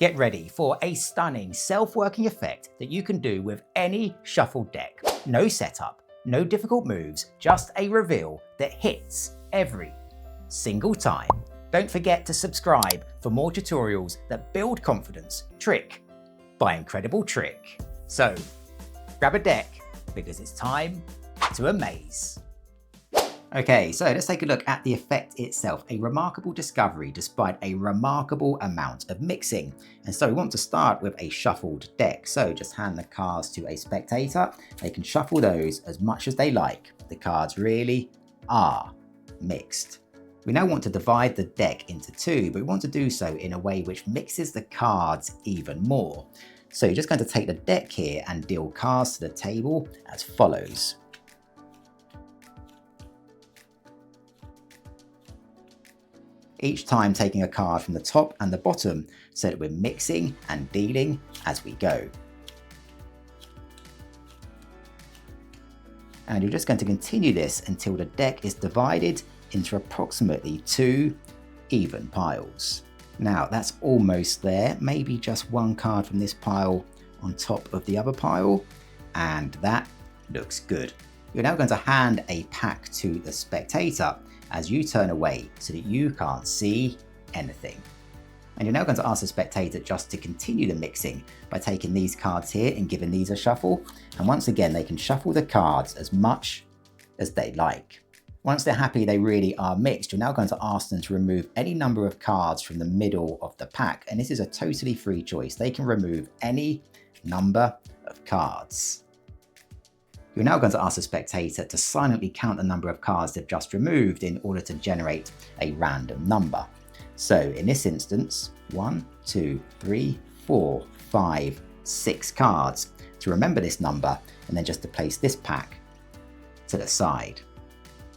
Get ready for a stunning self-working effect that you can do with any shuffled deck. No setup, no difficult moves, just a reveal that hits every single time. Don't forget to subscribe for more tutorials that build confidence, trick by incredible trick. So grab a deck because it's time to amaze. Okay, so let's take a look at the effect itself. A remarkable discovery despite a remarkable amount of mixing. And so we want to start with a shuffled deck. So just hand the cards to a spectator. They can shuffle those as much as they like. The cards really are mixed. We now want to divide the deck into two, but we want to do so in a way which mixes the cards even more. So you're just going to take the deck here and deal cards to the table as follows. Each time taking a card from the top and the bottom so that we're mixing and dealing as we go. And you're just going to continue this until the deck is divided into approximately 2 even piles. Now that's almost there, maybe just one card from this pile on top of the other pile, and that looks good. You're now going to hand a pack to the spectator as you turn away so that you can't see anything. And you're now going to ask the spectator just to continue the mixing by taking these cards here and giving these a shuffle. And once again, they can shuffle the cards as much as they like. Once they're happy they really are mixed, you're now going to ask them to remove any number of cards from the middle of the pack. And this is a totally free choice. They can remove any number of cards. You're now going to ask the spectator to silently count the number of cards they've just removed in order to generate a random number. So in this instance, 1, 2, 3, 4, 5, 6 cards. To remember this number and then just to place this pack to the side.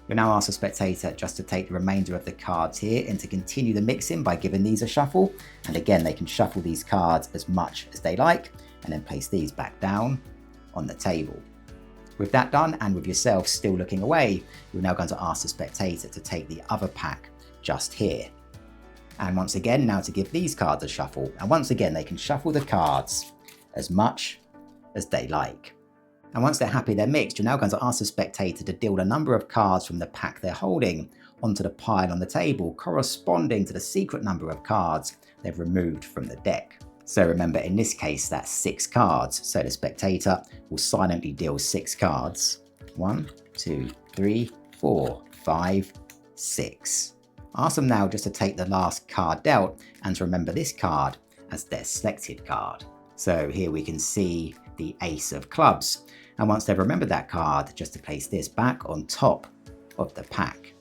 You'll now ask the spectator just to take the remainder of the cards here and to continue the mixing by giving these a shuffle. And again, they can shuffle these cards as much as they like and then place these back down on the table. With that done, and with yourself still looking away, you're now going to ask the spectator to take the other pack just here. And once again, now to give these cards a shuffle. And once again, they can shuffle the cards as much as they like. And once they're happy they're mixed, you're now going to ask the spectator to deal the number of cards from the pack they're holding onto the pile on the table, corresponding to the secret number of cards they've removed from the deck. So remember, in this case, that's 6 cards. So the spectator will silently deal 6 cards. 1, 2, 3, 4, 5, 6. Ask them now just to take the last card dealt and to remember this card as their selected card. So here we can see the Ace of Clubs. And once they've remembered that card, just to place this back on top of the pack.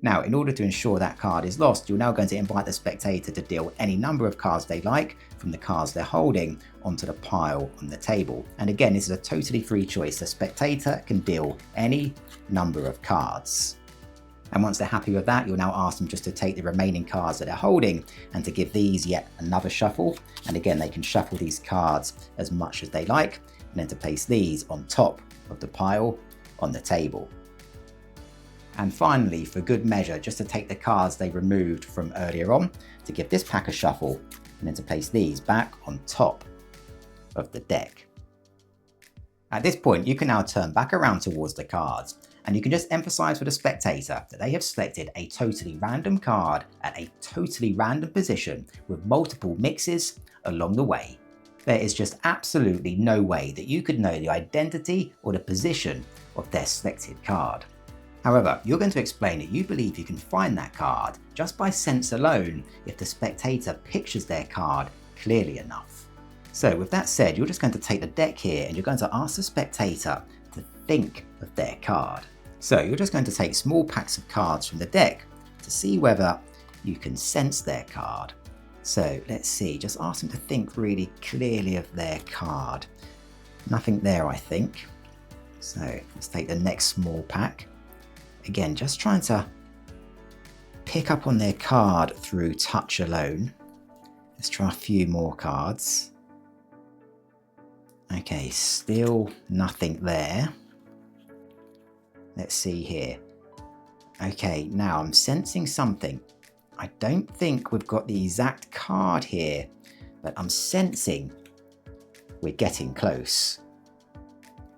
Now, in order to ensure that card is lost, you're now going to invite the spectator to deal any number of cards they like from the cards they're holding onto the pile on the table. And again, this is a totally free choice. The spectator can deal any number of cards. And once they're happy with that, you'll now ask them just to take the remaining cards that they're holding and to give these yet another shuffle. And again, they can shuffle these cards as much as they like and then to place these on top of the pile on the table. And finally, for good measure, just to take the cards they removed from earlier on, to give this pack a shuffle, and then to place these back on top of the deck. At this point, you can now turn back around towards the cards, and you can just emphasize for the spectator that they have selected a totally random card at a totally random position with multiple mixes along the way. There is just absolutely no way that you could know the identity or the position of their selected card. However, you're going to explain that you believe you can find that card just by sense alone if the spectator pictures their card clearly enough. So with that said, you're just going to take the deck here and you're going to ask the spectator to think of their card. So you're just going to take small packs of cards from the deck to see whether you can sense their card. So let's see, just ask them to think really clearly of their card. Nothing there, I think. So let's take the next small pack. Again, just trying to pick up on their card through touch alone. Let's try a few more cards. Okay, still nothing there. Let's see here. Okay, now I'm sensing something. I don't think we've got the exact card here but I'm sensing we're getting close.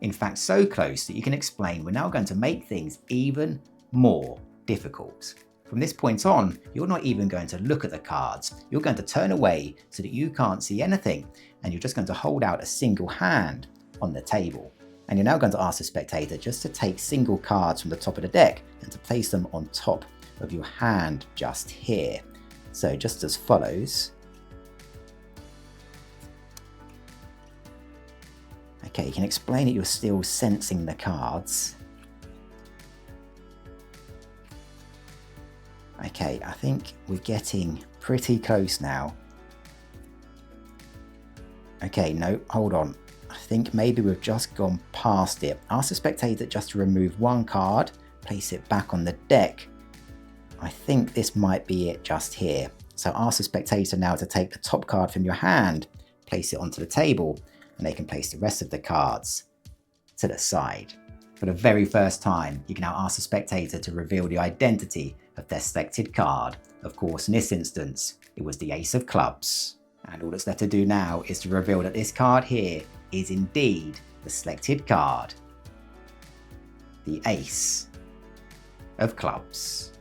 In fact, so close that you can explain we're now going to make things even more difficult. From this point on, you're not even going to look at the cards. You're going to turn away so that you can't see anything, and you're just going to hold out a single hand on the table. And you're now going to ask the spectator just to take single cards from the top of the deck and to place them on top of your hand just here. So just as follows. Okay, you can explain that you're still sensing the cards. Okay, I think we're getting pretty close now. Okay, no, hold on. I think maybe we've just gone past it. Ask the spectator just to remove one card, place it back on the deck. I think this might be it just here. So ask the spectator now to take the top card from your hand, place it onto the table, and they can place the rest of the cards to the side. For the very first time, you can now ask the spectator to reveal the identity of their selected card. Of course, in this instance, it was the Ace of Clubs. And all that's left to do now is to reveal that this card here is indeed the selected card, the Ace of Clubs.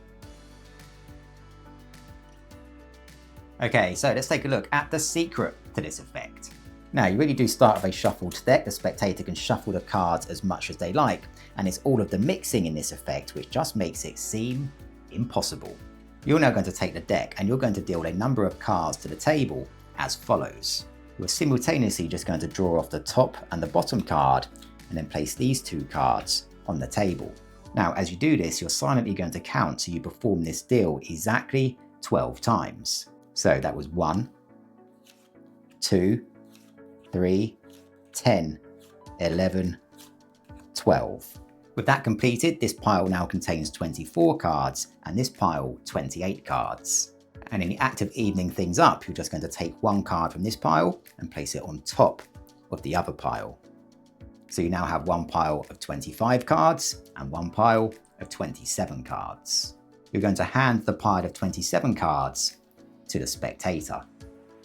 Okay, so let's take a look at the secret to this effect. Now, you really do start with a shuffled deck. The spectator can shuffle the cards as much as they like, and it's all of the mixing in this effect which just makes it seem impossible. You're now going to take the deck and you're going to deal a number of cards to the table as follows. You're simultaneously just going to draw off the top and the bottom card and then place these two cards on the table. Now, as you do this, you're silently going to count so you perform this deal exactly 12 times. So that was 1, 2, 3, 10, 11, 12. With that completed, this pile now contains 24 cards and this pile 28 cards. And in the act of evening things up, you're just going to take one card from this pile and place it on top of the other pile. So you now have one pile of 25 cards and one pile of 27 cards. You're going to hand the pile of 27 cards to the spectator.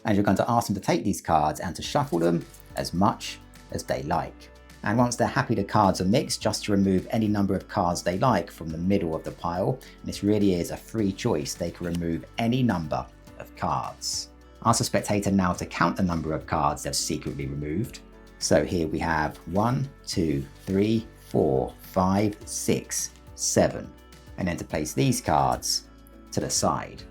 And you're going to ask them to take these cards and to shuffle them as much as they like. And once they're happy the cards are mixed, just to remove any number of cards they like from the middle of the pile. And this really is a free choice. They can remove any number of cards. Ask the spectator now to count the number of cards they've secretly removed. So here we have 1, 2, 3, 4, 5, 6, 7. And then to place these cards to the side.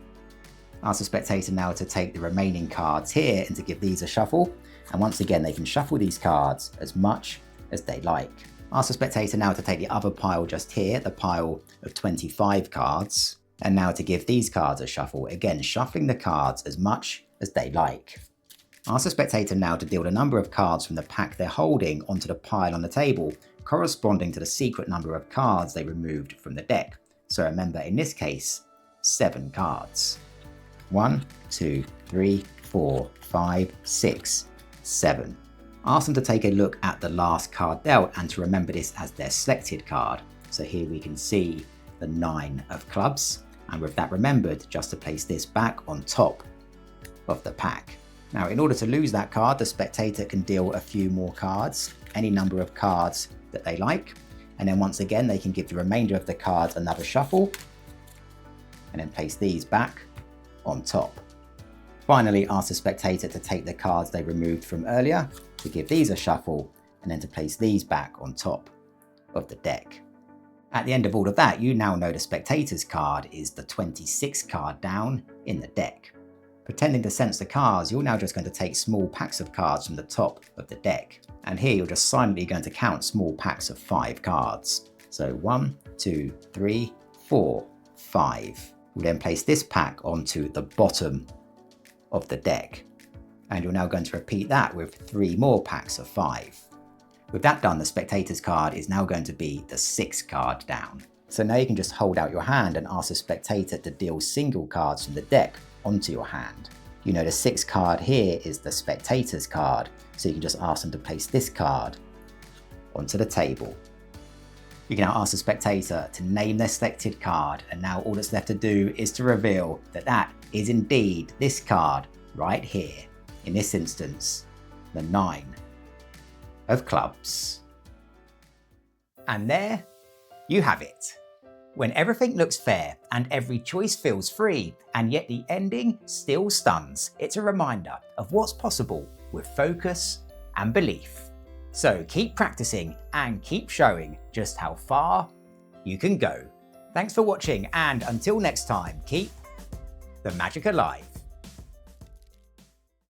Ask the spectator now to take the remaining cards here and to give these a shuffle. And once again, they can shuffle these cards as much as they like. Ask the spectator now to take the other pile just here, the pile of 25 cards, and now to give these cards a shuffle, again shuffling the cards as much as they like. Ask the spectator now to deal the number of cards from the pack they're holding onto the pile on the table, corresponding to the secret number of cards they removed from the deck. So remember, in this case, 7 cards. 1, 2, 3, 4, 5, 6, 7. Ask them to take a look at the last card dealt and to remember this as their selected card. So here we can see the 9 of clubs, and with that remembered, just to place this back on top of the pack. Now, in order to lose that card, the spectator can deal a few more cards, any number of cards that they like, and then once again they can give the remainder of the cards another shuffle and then place these back on top. Finally, ask the spectator to take the cards they removed from earlier, to give these a shuffle, and then to place these back on top of the deck. At the end of all of that, you now know the spectator's card is the 26th card down in the deck. Pretending to sense the cards, you're now just going to take small packs of cards from the top of the deck. And here you're just silently going to count small packs of 5 cards. So 1, 2, 3, 4, 5. We'll then place this pack onto the bottom of the deck. And you're now going to repeat that with 3 more packs of 5. With that done, the spectator's card is now going to be the 6th card down. So now you can just hold out your hand and ask the spectator to deal single cards from the deck onto your hand. You know the 6th card here is the spectator's card, so you can just ask them to place this card onto the table. You can now ask the spectator to name their selected card, and now all that's left to do is to reveal that that is indeed this card right here in this instance, the 9 of clubs. And there you have it. When everything looks fair and every choice feels free, and yet the ending still stuns, it's a reminder of what's possible with focus and belief. So keep practicing and keep showing just how far you can go. Thanks for watching, and until next time, keep the magic alive.